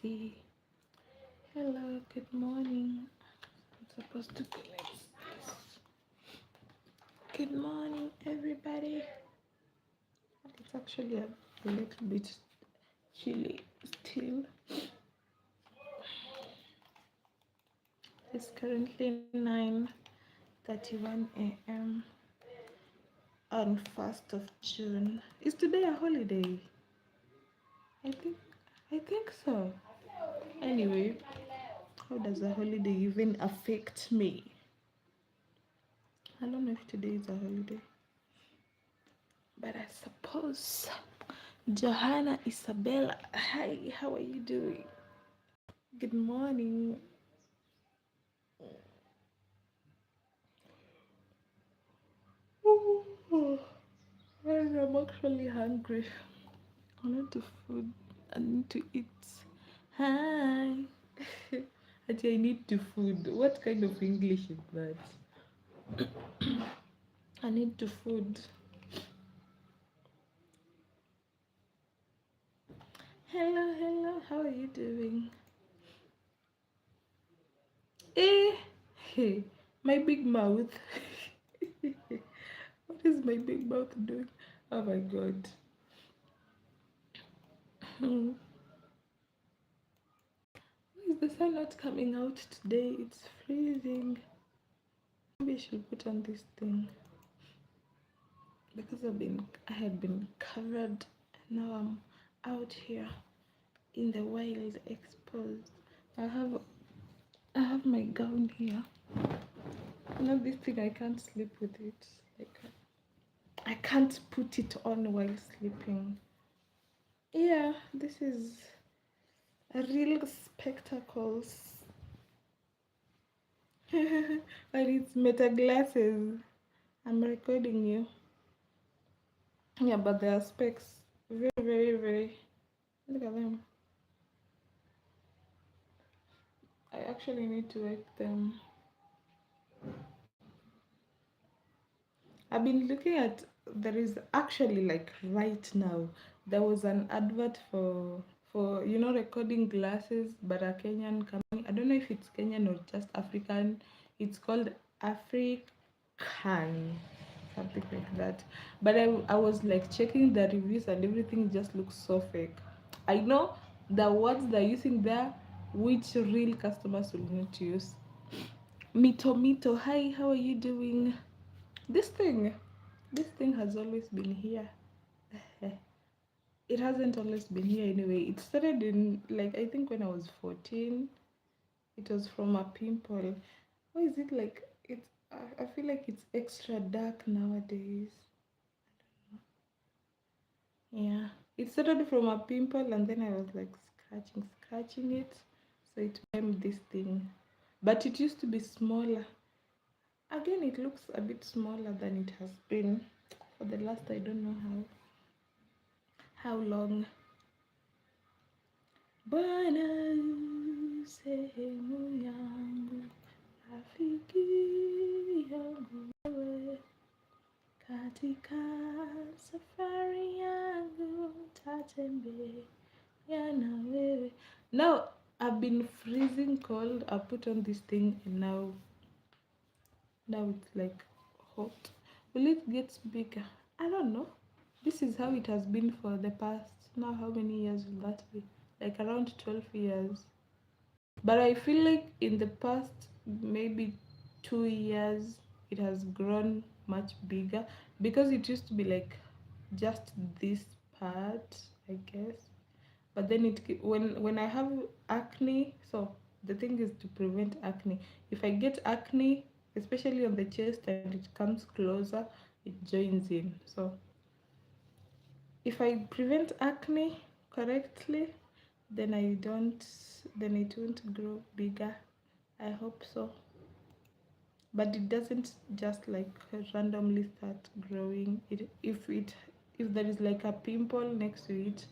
see. Hello, good morning. I'm supposed to be like this. Good morning, everybody. It's actually a little bit chilly still. It's currently 9:31 a.m. on 1st of June. Is today a holiday? I think I think so. Anyway, how does a holiday even affect me? I don't know if today is a holiday, but I suppose. Johanna Isabella, hi, how are you doing? Good morning. I'm actually hungry. I need to food. I need to eat. Hi. Actually, I need to food. What kind of English is that? I need to food. Hello, hello. How are you doing? Eh, hey, my big mouth. What is my big mouth doing? Oh my god. Hmm. Why is the sun not coming out today? It's freezing. Maybe I should put on this thing because I had been covered and now I'm out here in the wild exposed. I have my gown here. You know this thing I can't sleep with it. Like I can't put it on while sleeping. Yeah, this is a real spectacles. But it's meta glasses. I'm recording you. Yeah, but they are specs. Very, very, very. Look at them. I actually need to wipe them. I've been looking at. There is actually like right now. There was an advert for recording glasses, but a Kenyan company. I don't know if it's Kenyan or just African. It's called African, something like that. But I was like checking the reviews and everything just looks so fake. I know the words they're using there, which real customers will need to use. Mito Mito, hi, how are you doing? This thing, this thing has always been here. It hasn't always been here anyway. It started in like I think when I was 14. It was from a pimple. Why is it like it's? I feel like it's extra dark nowadays. Yeah, it started from a pimple and then I was like scratching it, so it became this thing. But it used to be smaller. Again, it looks a bit smaller than it has been for the last I don't know how long. Bwana sehemu yangu, rafiki yangu wewe, katika safari yangu tatembea na wewe. Now I've been freezing cold. I put on this thing and now it's like hot. Will it get bigger? I don't know. This is how it has been for the past. Now how many years will that be? Like around 12 years. But I feel like in the past maybe 2 years it has grown much bigger because it used to be like just this part, I guess. But then when I have acne, so the thing is to prevent acne. If I get acne, especially on the chest, and it comes closer, it joins in. So if I prevent acne correctly, then it won't grow bigger. I hope so. But it doesn't just like randomly start growing. If there is like a pimple next to it,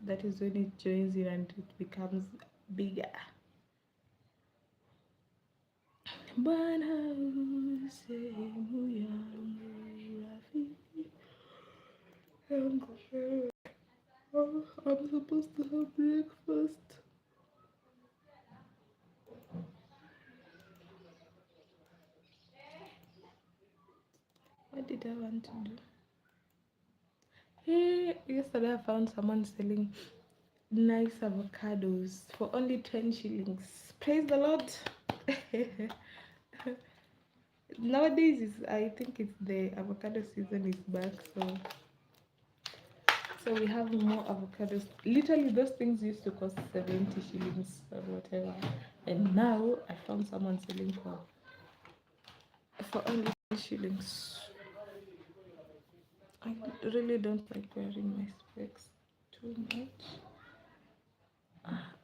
that is when it joins in and it becomes bigger. Bwana sehemu yangu, rafiki yangu. Oh, I'm supposed to have breakfast. What did I want to do? Hey, yesterday I found someone selling nice avocados for only 10 shillings. Praise the Lord. Nowadays is I think it's the avocado season is back, so we have more avocados. Literally those things used to cost 70 shillings or whatever. And now I found someone selling for only 10 shillings. I really don't like wearing my specs too much.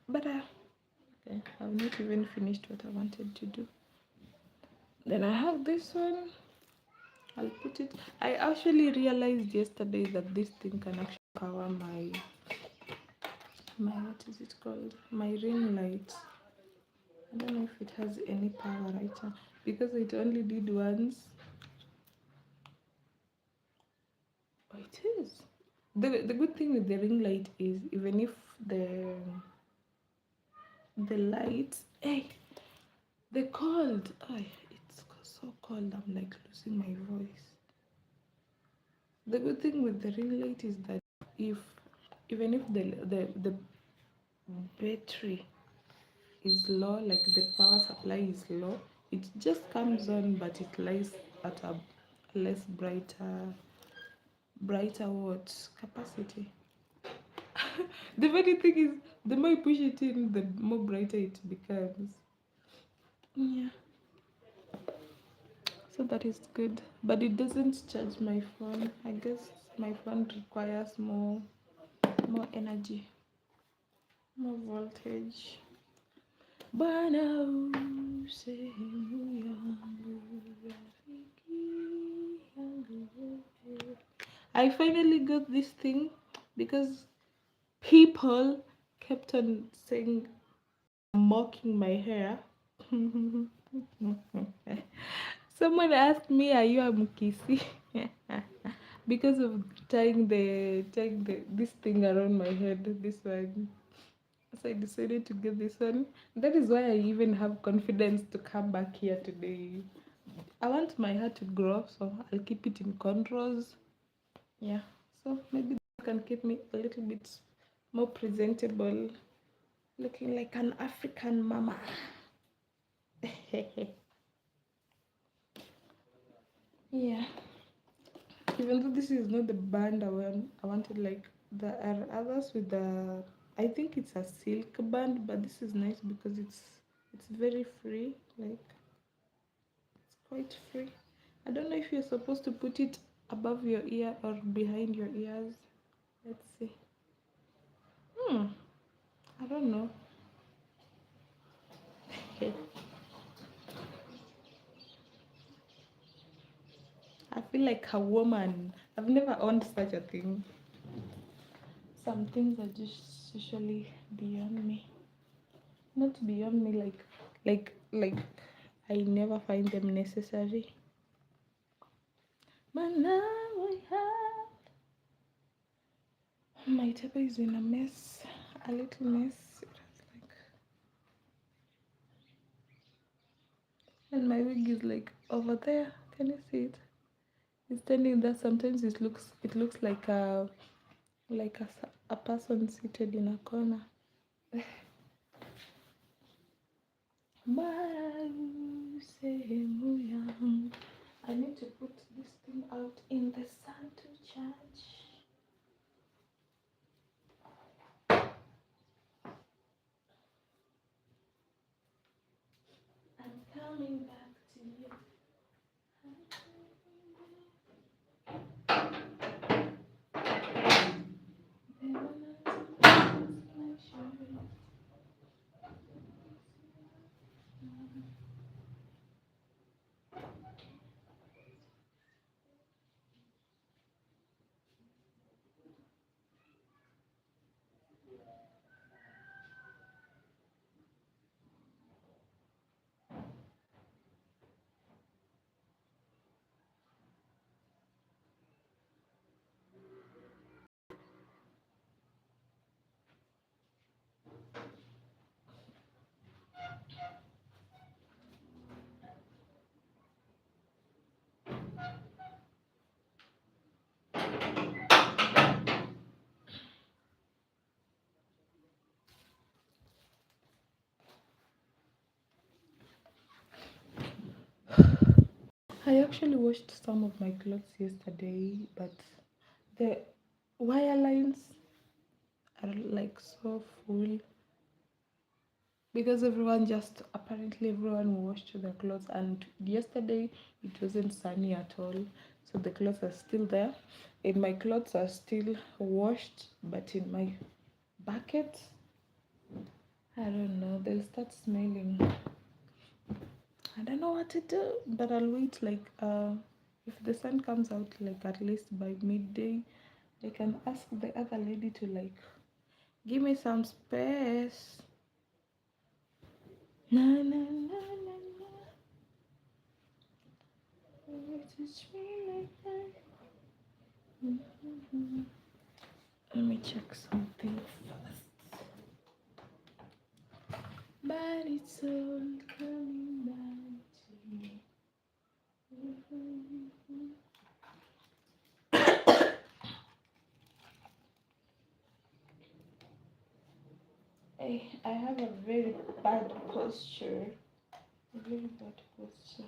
But okay, I've not even finished what I wanted to do. Then I have this one. I'll put it. I actually realized yesterday that this thing can actually power my what is it called? My ring light. I don't know if it has any power right now because it only did once. Oh, it is. The good thing with the ring light is even if the lights, hey, the cold. Oh, it's so cold. I'm like losing my voice. The good thing with the ring light is that if even if the battery is low, like the power supply is low, it just comes on, but it lies at a less brighter what capacity. The funny thing is, the more you push it in, the more brighter it becomes. Yeah. So that is good, but it doesn't charge my phone. I guess my phone requires more energy, more voltage. Bwana sehemu yangu, rafiki yangu. I finally got this thing because people kept on saying, mocking my hair. Someone asked me, "Are you a Mukisi?" Because of tying the this thing around my head. This one. So I decided to get this one. That is why I even have confidence to come back here today. I want my hair to grow, so I'll keep it in cornrows. Yeah. So maybe that can keep me a little bit more presentable, looking like an African mama. Yeah. Even though this is not the band I wanted, like there are others with the, I think it's a silk band, but this is nice because it's very free, like it's quite free. I don't know if you're supposed to put it above your ear or behind your ears. Let's see. I don't know. I feel like a woman. I've never owned such a thing. Some things are just usually beyond me. Not beyond me, like I never find them necessary. But now I have my table is in a mess, a little mess. It has like, and my wig is like over there. Can you see it? It's standing there. Sometimes it looks like a person seated in a corner. Sehemu yangu. I need to put this thing out in the sun to charge. I'm coming back to you. I actually washed some of my clothes yesterday, but the wire lines are like so full because everyone washed their clothes, and yesterday it wasn't sunny at all, so the clothes are still there, and my clothes are still washed, but in my bucket, I don't know, they'll start smelling. I don't know what to do, but I'll wait, like if the sun comes out like at least by midday, I can ask the other lady to like give me some space. Na na na na na. You touch me like that. Mhm. Let me check something first. But it's all coming back to me. I have a very bad posture. A very bad posture.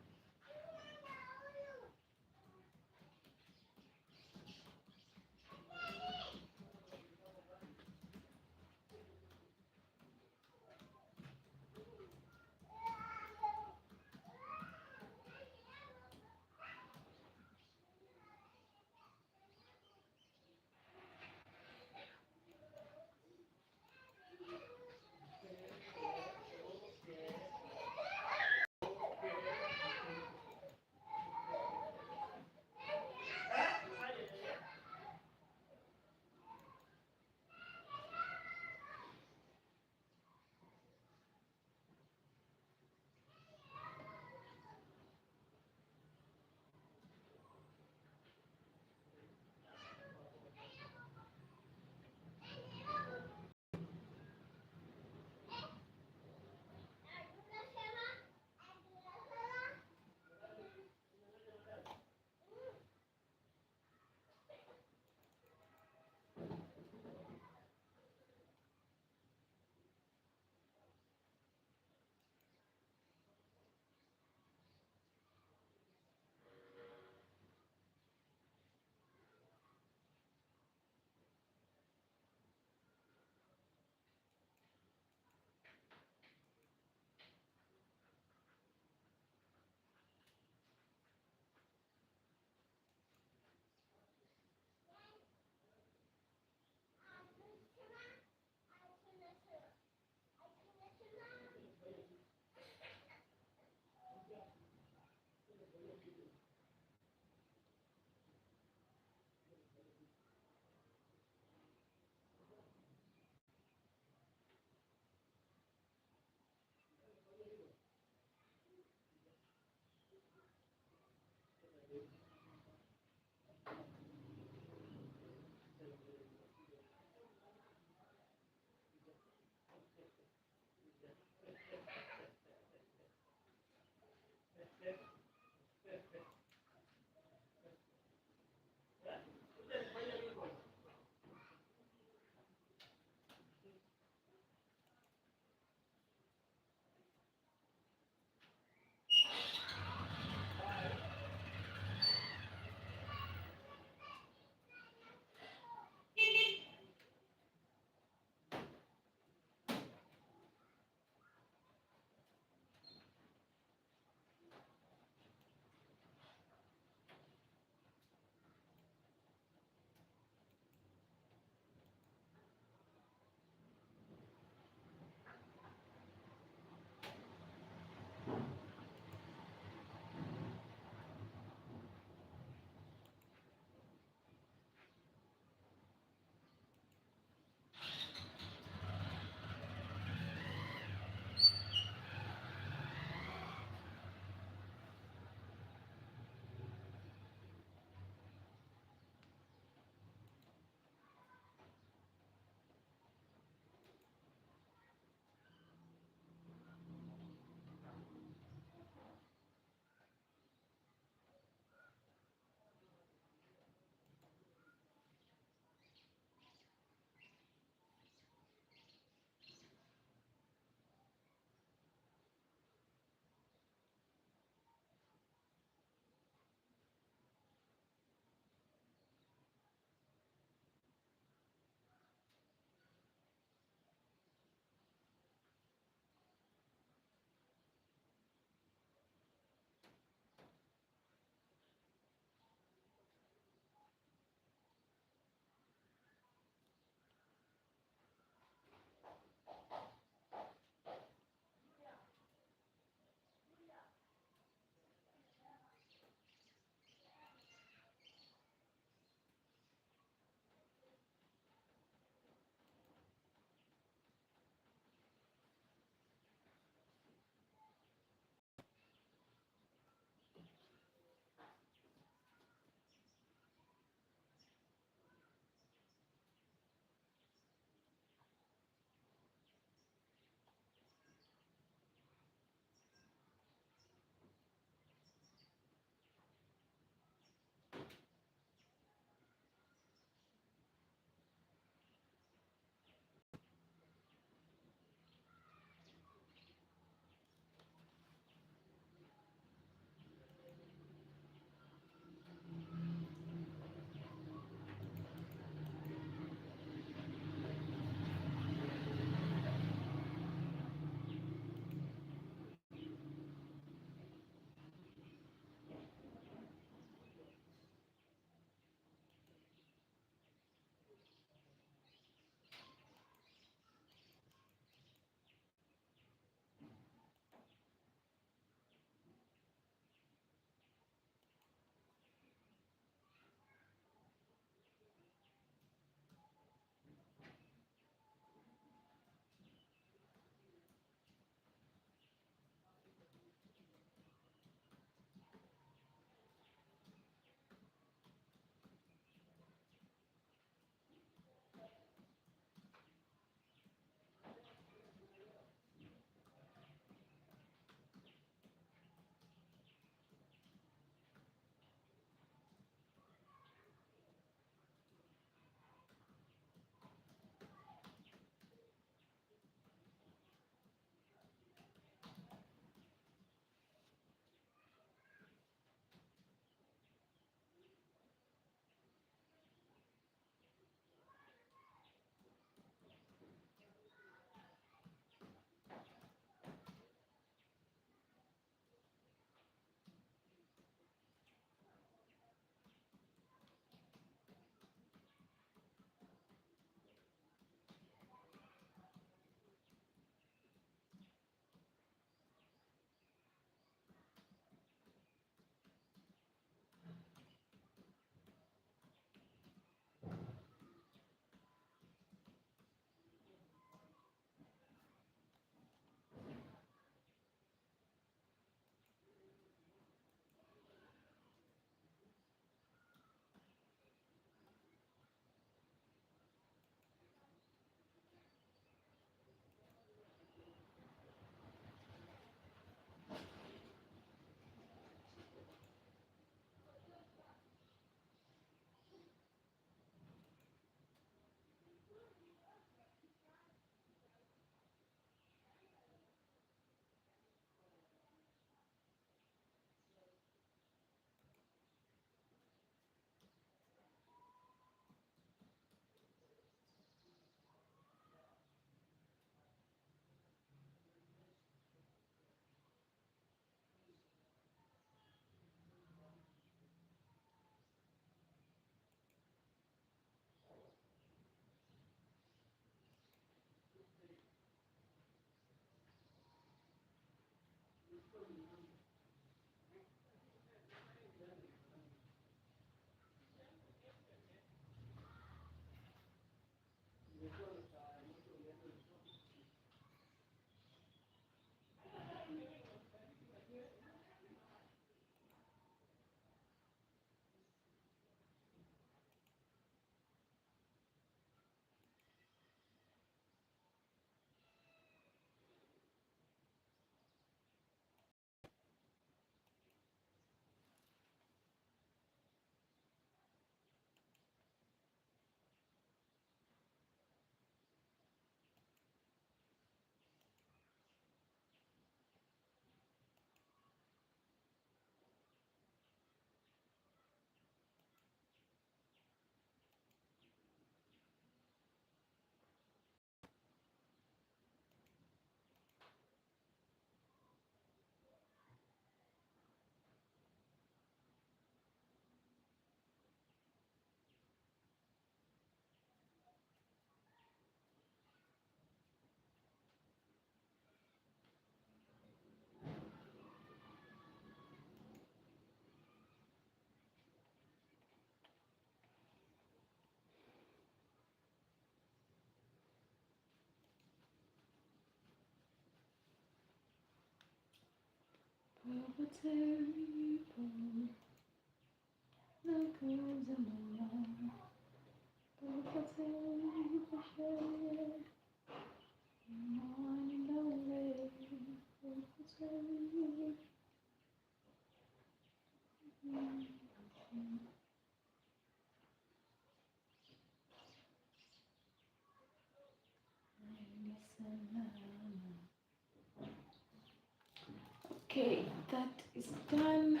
Okay, that is done.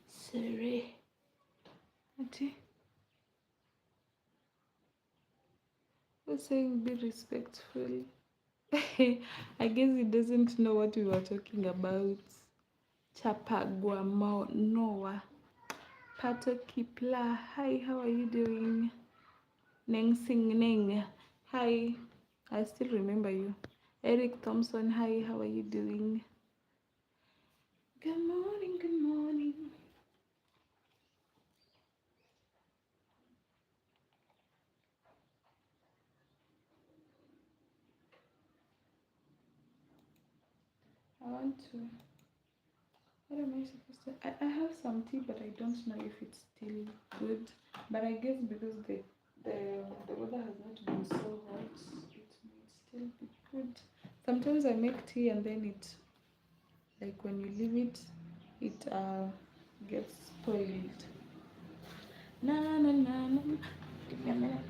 Sorry. Who's saying be respectful? I guess he doesn't know what we were talking about. Chapagua Noah. Pato Kipla. Hi, how are you doing? Neng Sing Neng. Hi. I still remember you. Eric Thompson. Hi, how are you doing? Good morning, good morning. I want to. What am I supposed to? I have some tea, but I don't know if it's still good. But I guess because the weather has not been so hot, it might still be good. Sometimes I make tea and then it, like when you leave it, it gets spoiled. Na na na na. Give me a minute.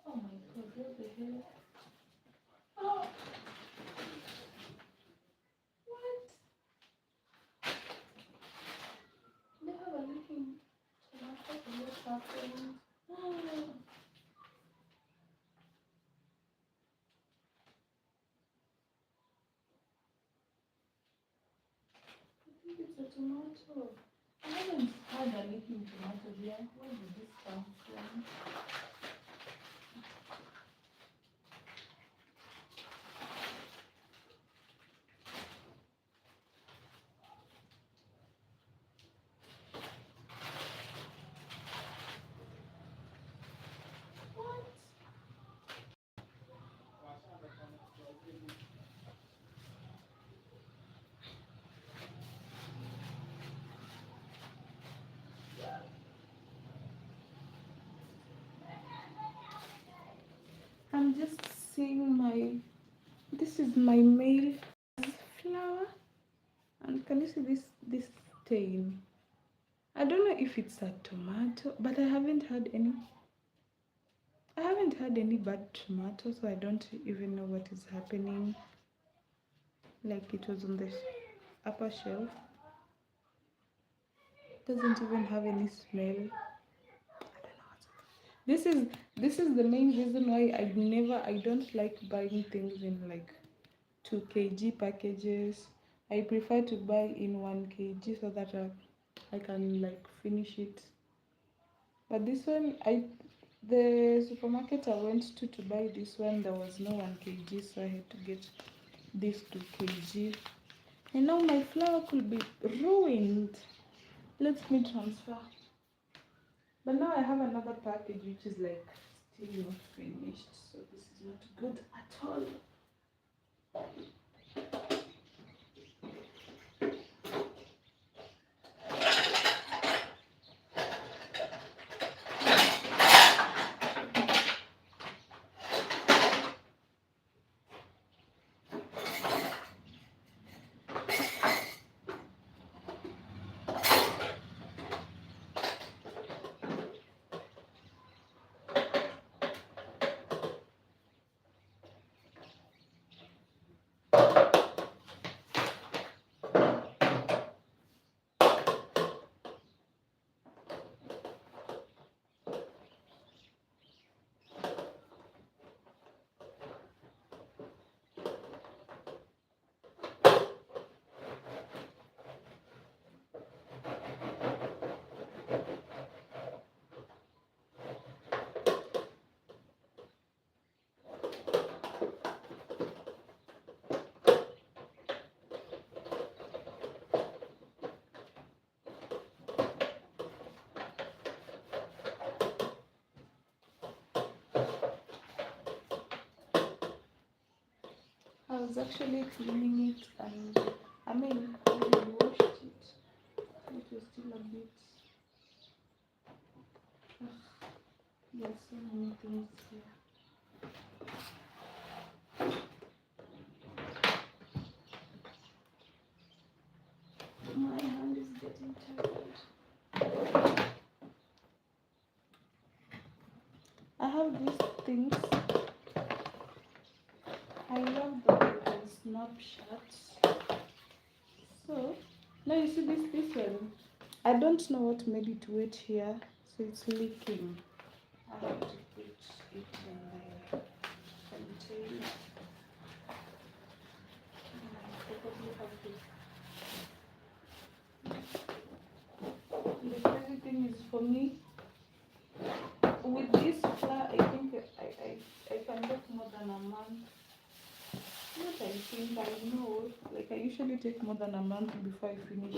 Oh my god, what the hell? Oh, what? They have a leaking tomato. What happened? Oh, I think it's a tomato. I haven't had a leaking tomato here. Where did this come from? What? I'm just seeing my. This is my male flower, and can you see this stain? I don't know if it's a tomato, but I haven't had any. I haven't had any bad tomatoes, so I don't even know what is happening. Like it was on the upper shelf. Doesn't even have any smell. This is the main reason why I don't like buying things in like 2 kg packages. I prefer to buy in 1 kg so that I can like finish it. But this one, the supermarket I went to buy this one, there was no 1 kg, so I had to get this 2 kg. And now my flower could be ruined. Let me transfer. But now I have another package which is like still not finished, so this is not good at all. was actually cleaning it, and I mean, I washed it. It was still a bit. There's so many things here. My hand is getting tired. I have these things. I love the little snapshots. So now you see this one. I don't know what made it wet here, so it's leaking. I have to put it in the container. Probably have to. The crazy thing is for me, with this flour, I think I can get more than a month. What I think, I know, like I usually take more than a month before I finish it.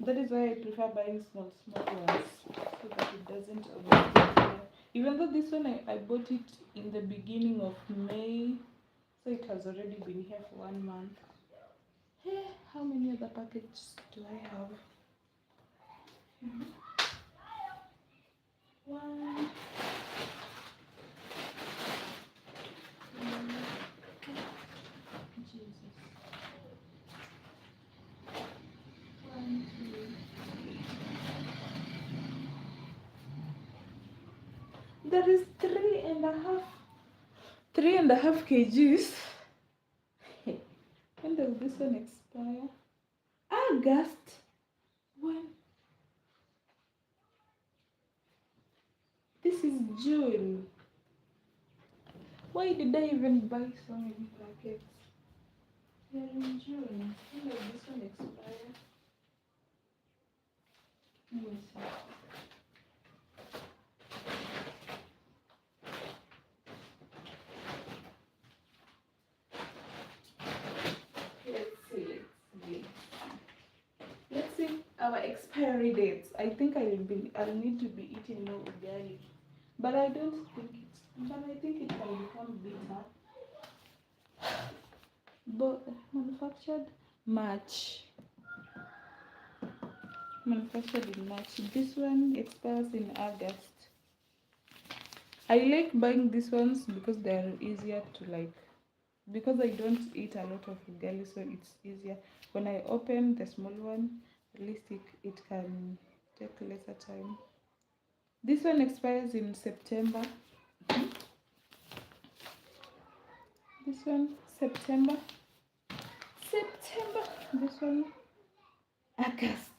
That is why I prefer buying small ones, so that it doesn't overflow. Even though this one I bought it in the beginning of May, so it has already been here for 1 month. Hey, how many other packages do I have? One. Jesus. 1, 2. That is 3.5 kgs. When does this one expire? August. When? This is June. Why did I even buy so many packets? We are in June. When does this one expire? Let me see. Let's see our expiry dates. I think I'll need to be eating more ugali, but I don't think it's. But I think it can become bitter. But manufactured March. Manufactured in March. This one expires in August. I like buying these ones because they're easier to like. Because I don't eat a lot of ugali, so it's easier. When I open the small one, at least it can take lesser time. This one expires in September. This one, September. This one, August.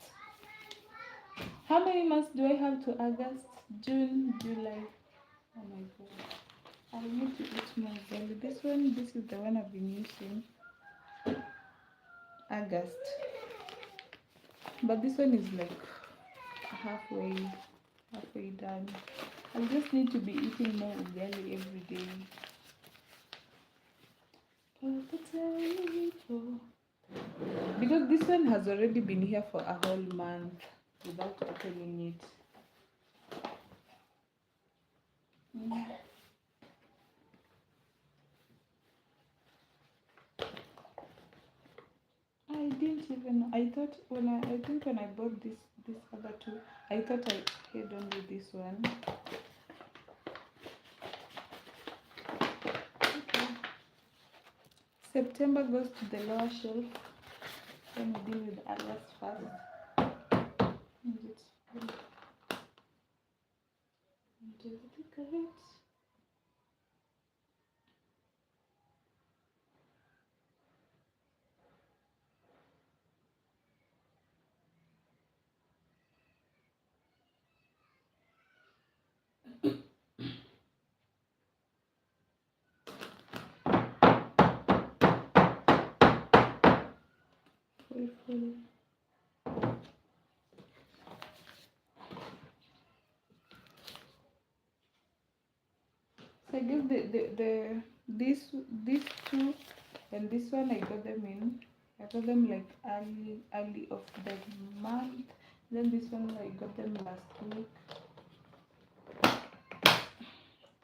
How many months do I have to August? June, July. Oh my god. I need to eat more ugali. This is the one I've been using. August. But this one is like halfway done. I just need to be eating more ugali every day. Because this one has already been here for a whole month without opening it. I didn't even know. I thought when I bought this other two, I thought I had only this one. Okay. September goes to the lower shelf. Let me deal with August first. Full. So I guess these two and this one I got them like early of the month. Then this one I got them last week.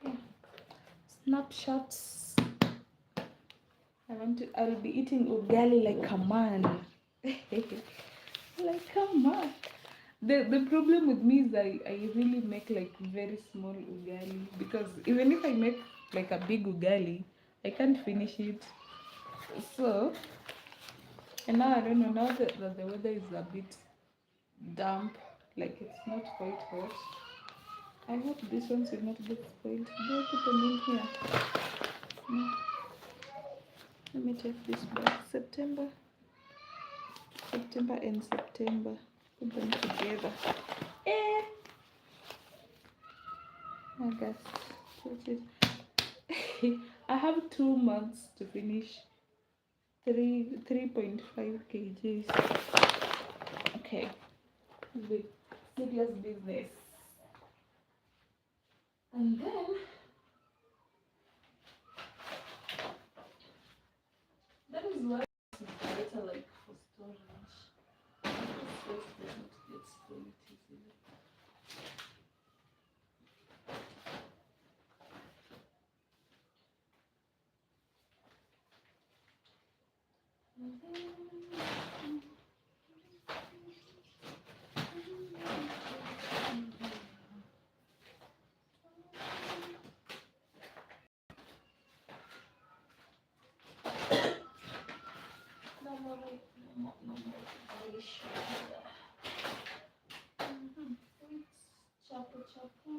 Yeah. Snapshots. I'll be eating ugali like a man. Like a man. The problem with me is I really make like very small ugali, because even if I make like a big ugali, I can't finish it. So, and now I don't know, now that the weather is a bit damp, like it's not quite hot. I hope these ones will not get spoiled. Do I put them in here? No. Let me check this back. September and September. Put them together. Eh. August. I have 2 months to finish 3.5 kgs. Okay. With serious business. And then that is why it's better like for storage. This doesn't get spoiled easily. No more garnish. Chapo chapo.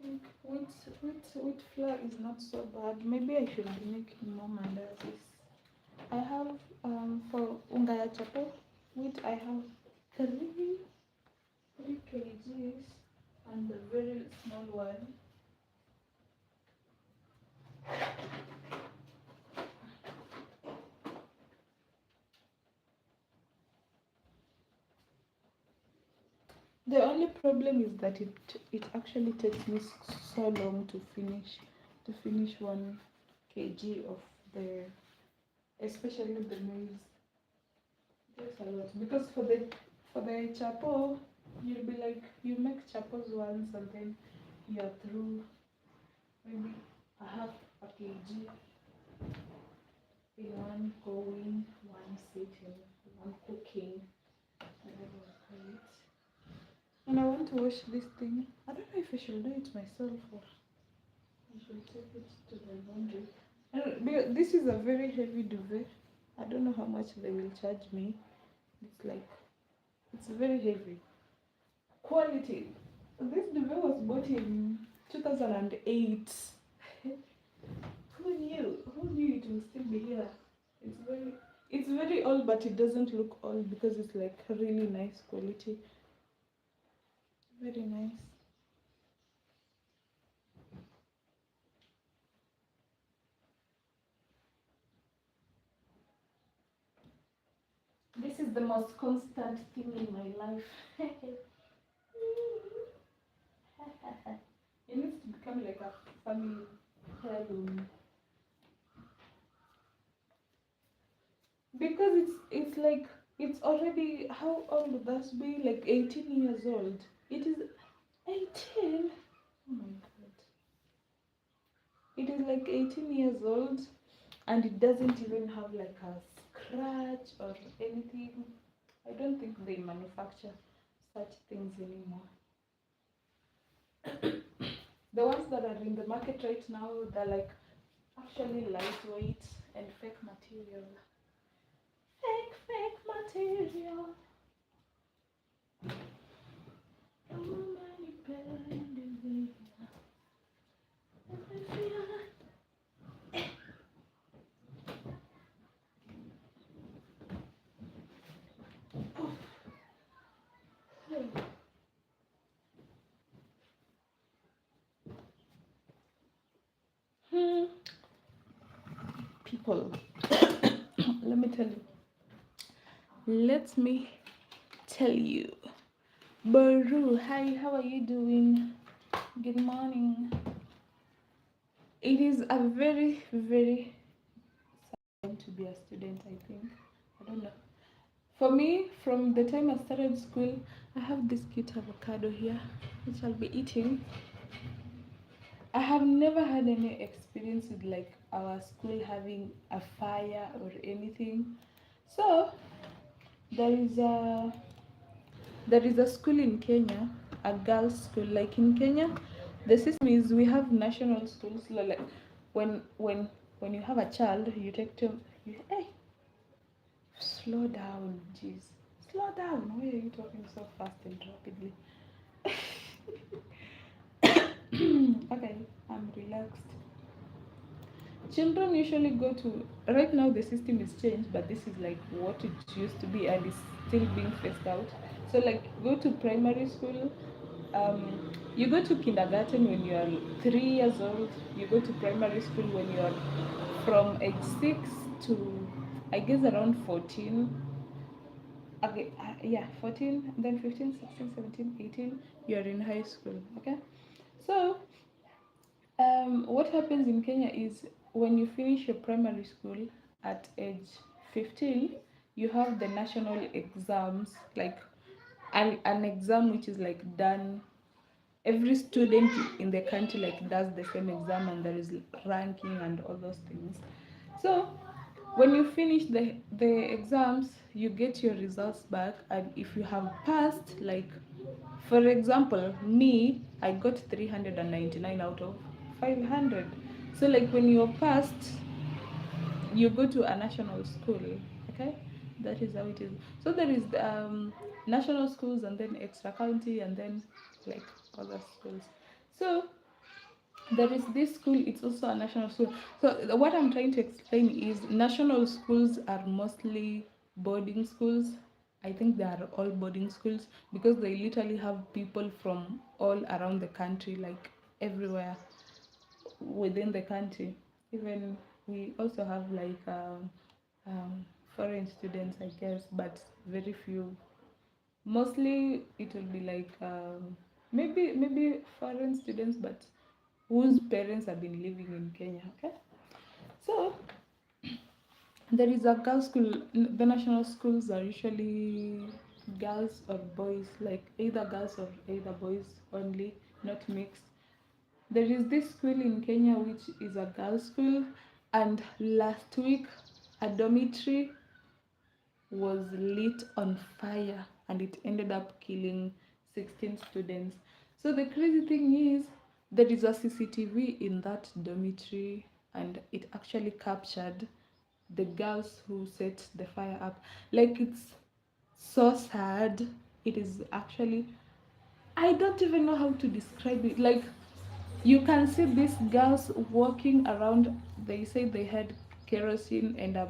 Think wheat flour is not so bad. Maybe I should be making more mandazis. I have for unga ya chapo wheat I have three kgs and a very small one. The only problem is that it actually takes me so long to finish 1 kg of the, especially the maize. Takes a lot, because for the chapo, you'll be like, you make chapos once and then you're through. Maybe a half a kg in one going, one sitting, one cooking, whatever you call it. And I want to wash this thing. I don't know if I should do it myself or I should take it to the laundry. This is a very heavy duvet. I don't know how much they will charge me. It's very heavy. Quality. This duvet was bought in 2008. Who knew? Who knew it will still be here? It's very old, but it doesn't look old because it's like really nice quality. Very nice. This is the most constant thing in my life. It needs to become like a family heirloom. Because it's like, it's already, how old would that be? Like 18 years old. It is 18. Oh my god. It is like 18 years old and it doesn't even have like a scratch or anything. I don't think they manufacture such things anymore. The ones that are in the market right now, they're like actually lightweight and fake material. Fake material. People, let me tell you. Let me tell you. Baru, hi, how are you doing? Good morning. It is a very, very sad time to be a student, I think. I don't know. For me, from the time I started school, I have this cute avocado here, which I'll be eating. I have never had any experience with like our school having a fire or anything. So there is a there is a school in Kenya, a girls' school. Like in Kenya, the system is we have national schools. Like when you have a child, you take to hey, slow down, jeez, slow down. Why are you talking so fast and rapidly? Okay, I'm relaxed. Children usually go to, right now the system is changed, but this is like what it used to be and is still being phased out. So like go to primary school, you go to kindergarten when you are 3 years old, you go to primary school when you are from age 6 to I guess around 14. Okay, yeah, 14, then 15, 16, 17, 18, you're in high school. Okay, so what happens in Kenya is when you finish your primary school at age 15, you have the national exams, like an exam which is like done. Every student in the country like does the same exam, and there is ranking and all those things. So when you finish the exams, you get your results back, and if you have passed, like for example, me, I got 399 out of 500. So like when you're passed, you go to a national school. Okay, that is how it is. So there is national schools, and then extra county, and then like other schools. So there is this school, it's also a national school. So what I'm trying to explain is national schools are mostly boarding schools. I think they are all boarding schools because they literally have people from all around the country, like everywhere within the country. Even we also have like foreign students, I guess, but very few. Mostly it will be like maybe foreign students, but whose parents have been living in Kenya. Okay, so there is a girls' school. The national schools are usually girls or boys, like either girls or either boys only, not mixed. There is this school in Kenya which is a girls' school, and last week a dormitory was lit on fire and it ended up killing 16 students. So the crazy thing is there is a CCTV in that dormitory, and it actually captured the girls who set the fire up. Like it's so sad. It is actually, I don't even know how to describe it. Like you can see these girls walking around. They say they had kerosene and a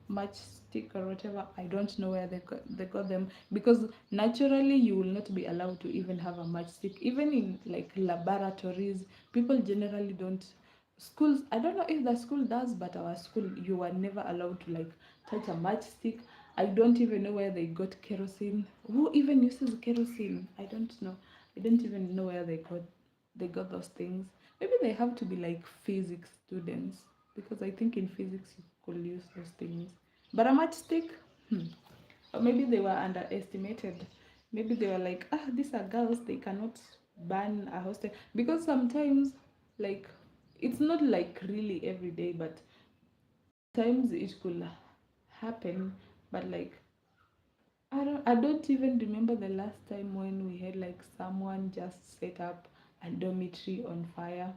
matchstick or whatever. I don't know where they got them, because naturally you will not be allowed to even have a matchstick. Even in like laboratories, people generally don't. Schools, I don't know if the school does, but our school, you were never allowed to like touch a matchstick. I don't even know where they got kerosene. Who even uses kerosene? I don't know. I don't even know where they got those things. Maybe they have to be like physics students, because I think in physics you could use those things. But a matchstick, or maybe they were underestimated. Maybe they were like, these are girls, they cannot ban a hostel. Because sometimes, like, it's not like really every day, but times it could happen. But like, I don't even remember the last time when we had like someone just set up a dormitory on fire.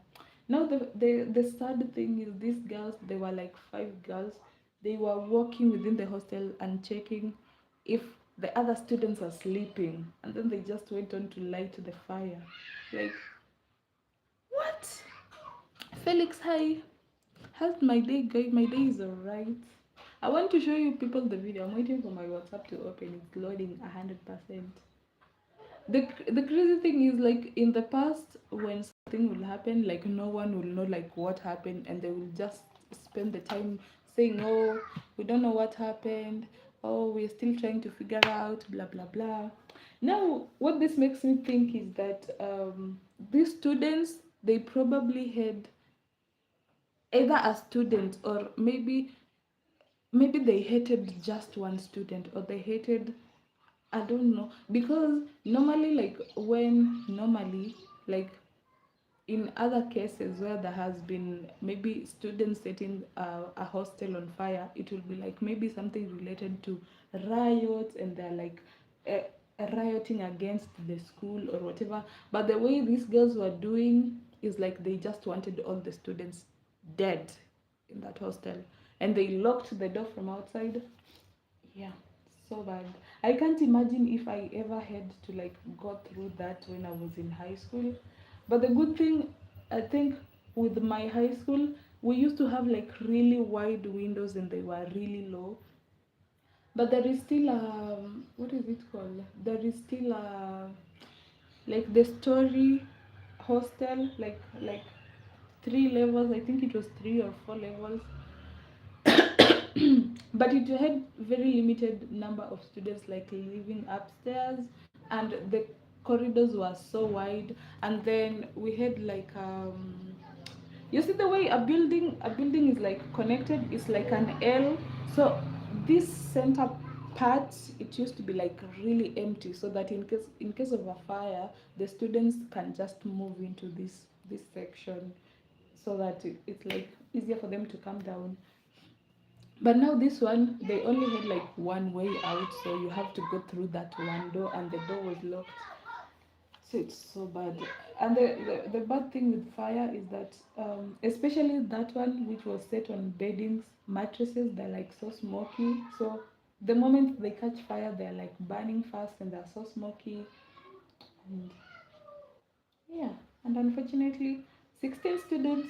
Now the sad thing is these girls, they were like 5 girls. They were walking within the hostel and checking if the other students are sleeping, and then they just went on to light the fire. Like what? Felix, hi. How's my day going? My day is alright. I want to show you people the video. I'm waiting for my WhatsApp to open. It's loading 100%. The crazy thing is, like in the past, when something will happen, like no one will know like what happened, and they will just spend the time saying, "Oh, we don't know what happened. Oh, we're still trying to figure out." Blah blah blah. Now, what this makes me think is that these students, they probably had either a student or maybe maybe they hated just one student, or they hated, I don't know, because normally, like when normally, like in other cases where there has been maybe students setting a hostel on fire, it will be like maybe something related to riots, and they're like uh, rioting against the school or whatever. But the way these girls were doing is like they just wanted all the students dead in that hostel, and they locked the door from outside. Yeah, so bad. I can't imagine if I ever had to like go through that when I was in high school. But the good thing, I think, with my high school, we used to have like really wide windows and they were really low. But there is still what is it called? There is still like the story hostel, like 3 levels. I think it was 3 or 4 levels. But it had very limited number of students like living upstairs, and the corridors were so wide. And then we had like you see the way a building is like connected, it's like an L. So this center part, it used to be like really empty, so that in case of a fire, the students can just move into this section, so that it's like easier for them to come down. But now this one, they only had like one way out, so you have to go through that one door, and the door was locked. So it's so bad. And the bad thing with fire is that, especially that one which was set on beddings, mattresses, they're like so smoky. So the moment they catch fire, they're like burning fast and they're so smoky. And yeah, and unfortunately, 16 students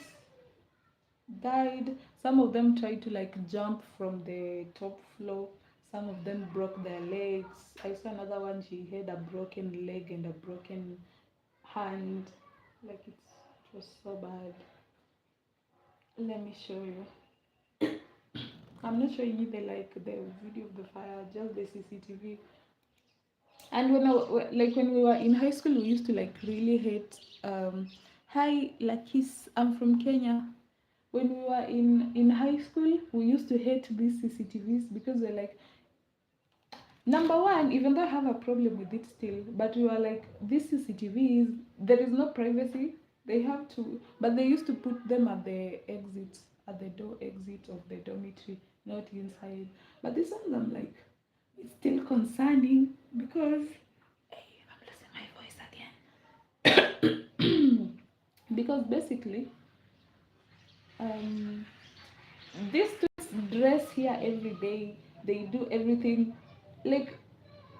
died. Some of them tried to like jump from the top floor. Some of them broke their legs. I saw another one, she had a broken leg and a broken hand. Like it was so bad. Let me show you. I'm not showing you the video of the fire, just the CCTV. And like when we were in high school, we used to like really hate. Hi, Lakis, I'm from Kenya. When we were in high school, we used to hate these CCTVs because they're like, number one, even though I have a problem with it still, but we were like, these CCTVs, there is no privacy. They have to, but they used to put them at the exit, at the door exit of the dormitory, not inside. But this one, I'm like, it's still concerning because, hey, I'm losing my voice again. Because basically, um, these students dress here every day. They do everything. Like,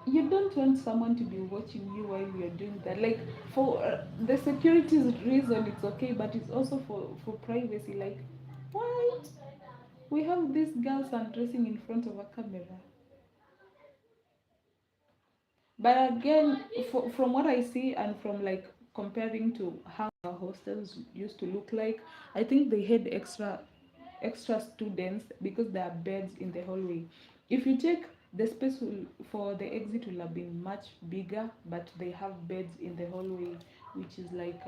you don't want someone to be watching you while you're doing that. Like, for the security reason, it's okay, but it's also for privacy. Like, what? We have these girls undressing in front of a camera. But again, from what I see, and from like comparing to how our hostels used to look like, I think they had extra students because there are beds in the hallway. If you check, the space for the exit will have been much bigger, but they have beds in the hallway, which is like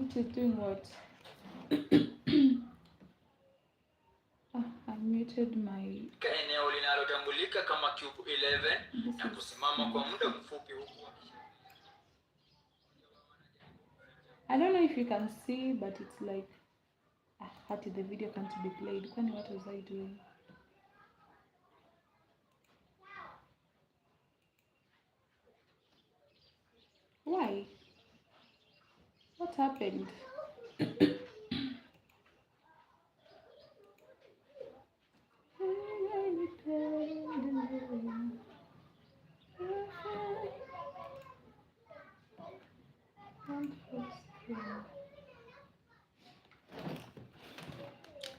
which is doing what? I muted my. Eneo linalotambulika kama Cube 11 na kusimama kwa muda mfupi huku. I don't know if you can see, but it's like hati the video can't be played. Kwani what was I doing? Why? What happened?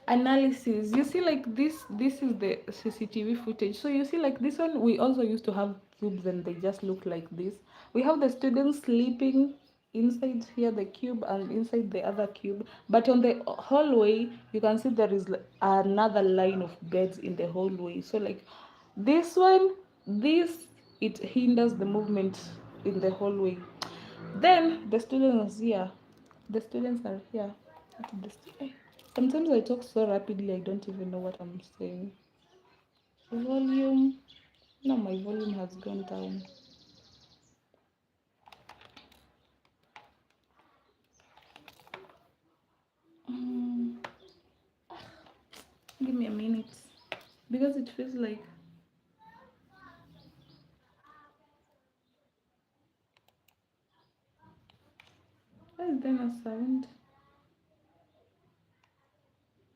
Analysis, you see, like this is the CCTV footage. So you see, like this one, we also used to have cubes and they just look like this. We have the students sleeping inside here the cube and inside the other cube, but on the hallway you can see there is another line of beds in the hallway. So like this one, this, it hinders the movement in the hallway. Then the students here, the students are here. Sometimes I talk so rapidly I don't even know what I'm saying. Volume. No, my volume has gone down. Mm, give me a minute. Because it feels like. Why is there no sound?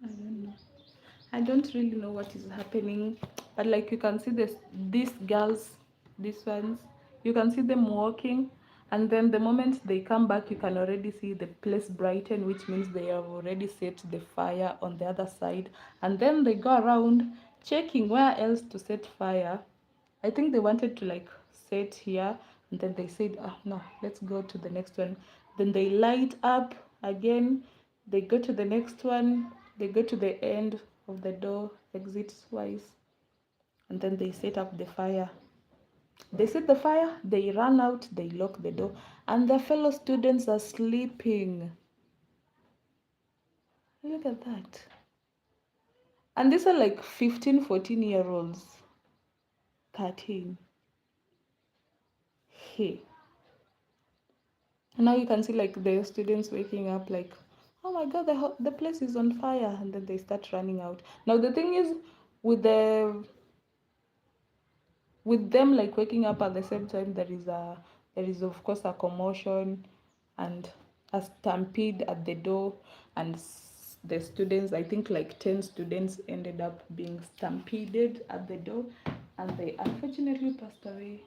I don't know. I don't really know what is happening, but like you can see this, these girls, these ones, you can see them walking, and then the moment they come back, you can already see the place brighten, which means they have already set the fire on the other side, and then they go around checking where else to set fire. I think they wanted to like set here, and then they said, oh no, let's go to the next one. Then they light up again, they go to the next one, they go to the end of the door, exit twice, and then they set up the fire. They set the fire, they run out, they lock the door, and their fellow students are sleeping. Look at that. And these are like 15, 14-year olds. 13. Hey. And now you can see like the students waking up like, oh my god, the place is on fire, and then they start running out. Now the thing is, with the with them like waking up at the same time, there is of course a commotion and a stampede at the door, and the students, I think like 10 students ended up being stampeded at the door, and they unfortunately passed away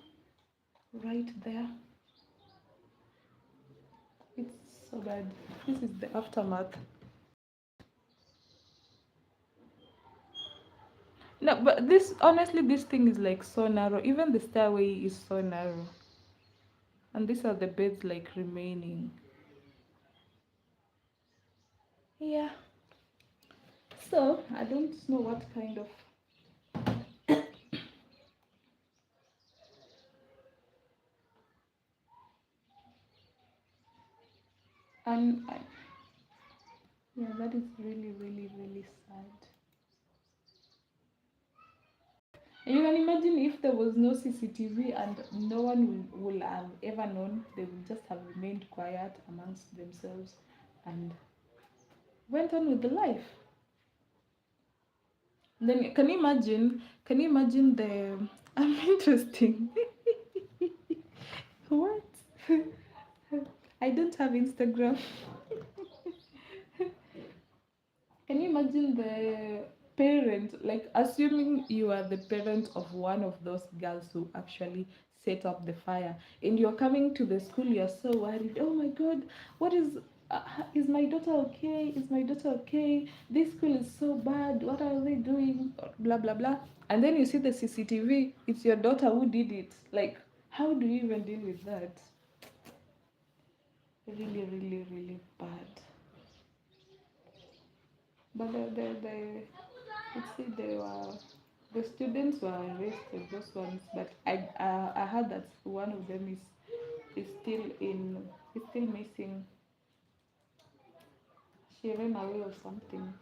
right there. It's so bad. This is the aftermath. No, but this, honestly, this thing is like so narrow. Even the stairway is so narrow. And these are the beds like remaining. Yeah. So, I don't know what kind of. And yeah, that is really, really, really sad. And you can imagine if there was no CCTV and no one will have ever known, they would just have remained quiet amongst themselves and went on with the life. Then can you imagine? Can you imagine the? I'm interesting. What? I don't have Instagram. Can you imagine the parent, like assuming you are the parent of one of those girls who actually set up the fire, and you're coming to the school, you're so worried. Oh my God, what is my daughter okay? Is my daughter okay? This school is so bad. What are they doing? Blah blah blah. And then you see the CCTV. It's your daughter who did it. Like, how do you even deal with that? Really, really, really bad. But let's see, the students were arrested, those ones. But I heard that one of them is still is still missing. She ran away or something.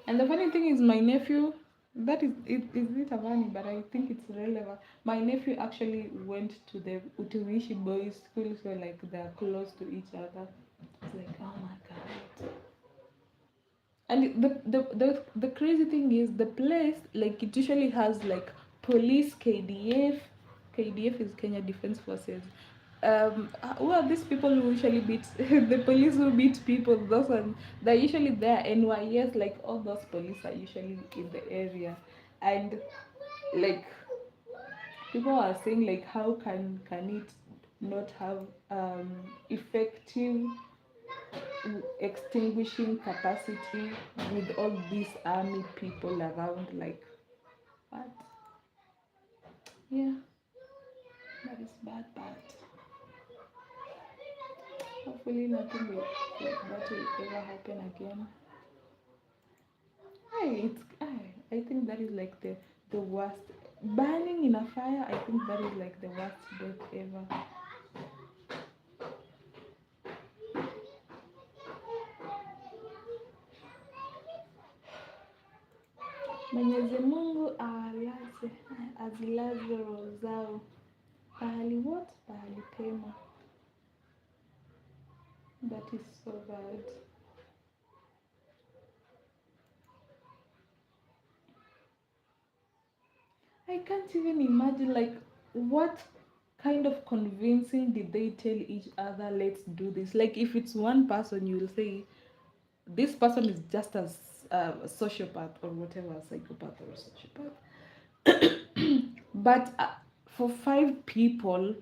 And the funny thing is, my nephew, that is it a funny, but I think it's relevant. My nephew actually went to the Utumishi boys' school, so like they're close to each other. It's like, oh my God. And the crazy thing is the place, like it usually has like police, KDF is Kenya Defense Forces. Who are these people who usually beat the police who beat people? Those ones, they're usually there. NYS, like all those police are usually in the area, and like people are saying like how can it not have effective extinguishing capacity with all these army people around, like what? Yeah, that is bad. Hopefully nothing that will ever happen again. I think that is like the worst. Burning in a fire, I think that is like the worst death ever. Mwenyezi Mungu azilaze roho zao pahali what? Pahali pema. That is so bad. I can't even imagine, like, what kind of convincing did they tell each other, let's do this? Like, if it's one person, you will say, this person is just a sociopath or whatever, a psychopath or a sociopath. But for five people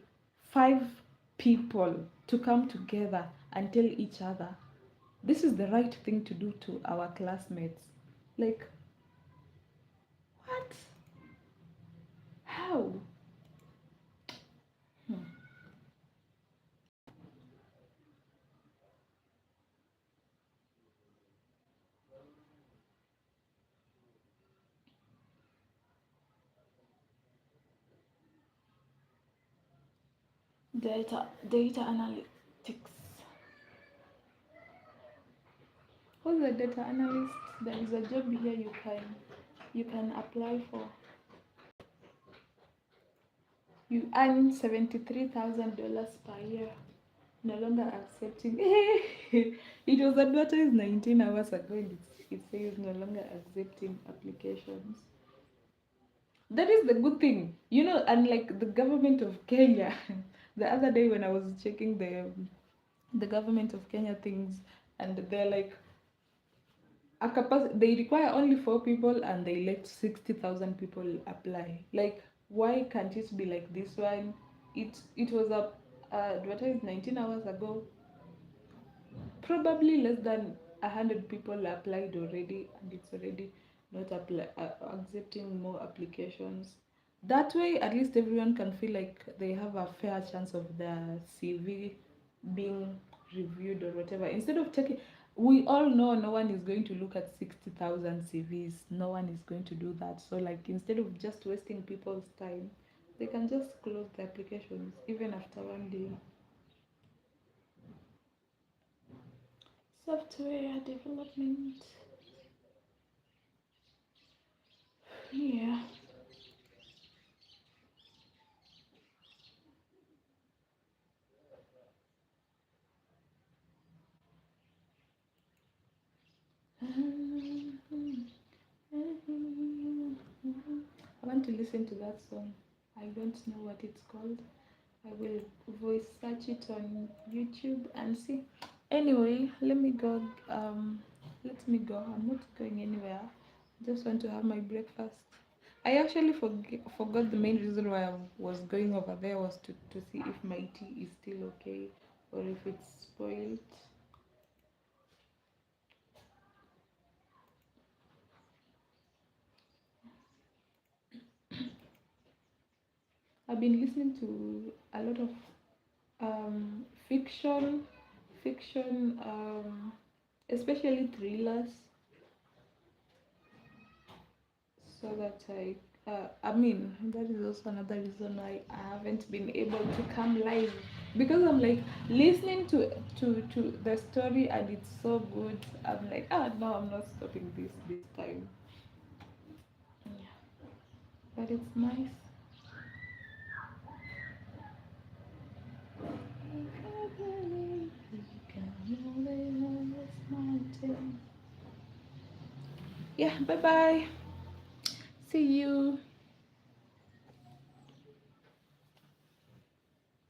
to come together and tell each other, this is the right thing to do to our classmates. Like, what? How? Hmm. Data analytics. Who's a data analyst? There is a job here you can apply for. You earn $73,000 per year. No longer accepting. It was advertised 19 hours ago and it says no longer accepting applications. That is the good thing, you know. Unlike the government of Kenya, the other day when I was checking the government of Kenya things, and they're like, they require only 4 people and they let 60,000 people apply. Like, why can't it be like this one? It was advertised 19 hours ago. Probably less than 100 people applied already, and it's already not accepting more applications. That way, at least everyone can feel like they have a fair chance of their CV being reviewed or whatever. Instead of taking, we all know no one is going to look at 60,000 CVs. No one is going to do that. So, like, instead of just wasting people's time, they can just close the applications even after one day. Software development. Yeah. I want to listen to that song. I don't know what it's called. I will voice search it on YouTube and see. Anyway, let me go. Let me go. I'm not going anywhere. I just want to have my breakfast. I actually forgot the main reason why I was going over there was to see if my tea is still okay or if it's spoiled. I've been listening to a lot of fiction, especially thrillers, so that I mean, that is also another reason why I haven't been able to come live, because I'm like listening to the story and it's so good. I'm like, no, I'm not stopping this time. Yeah, but it's nice. Yeah, bye bye. See you.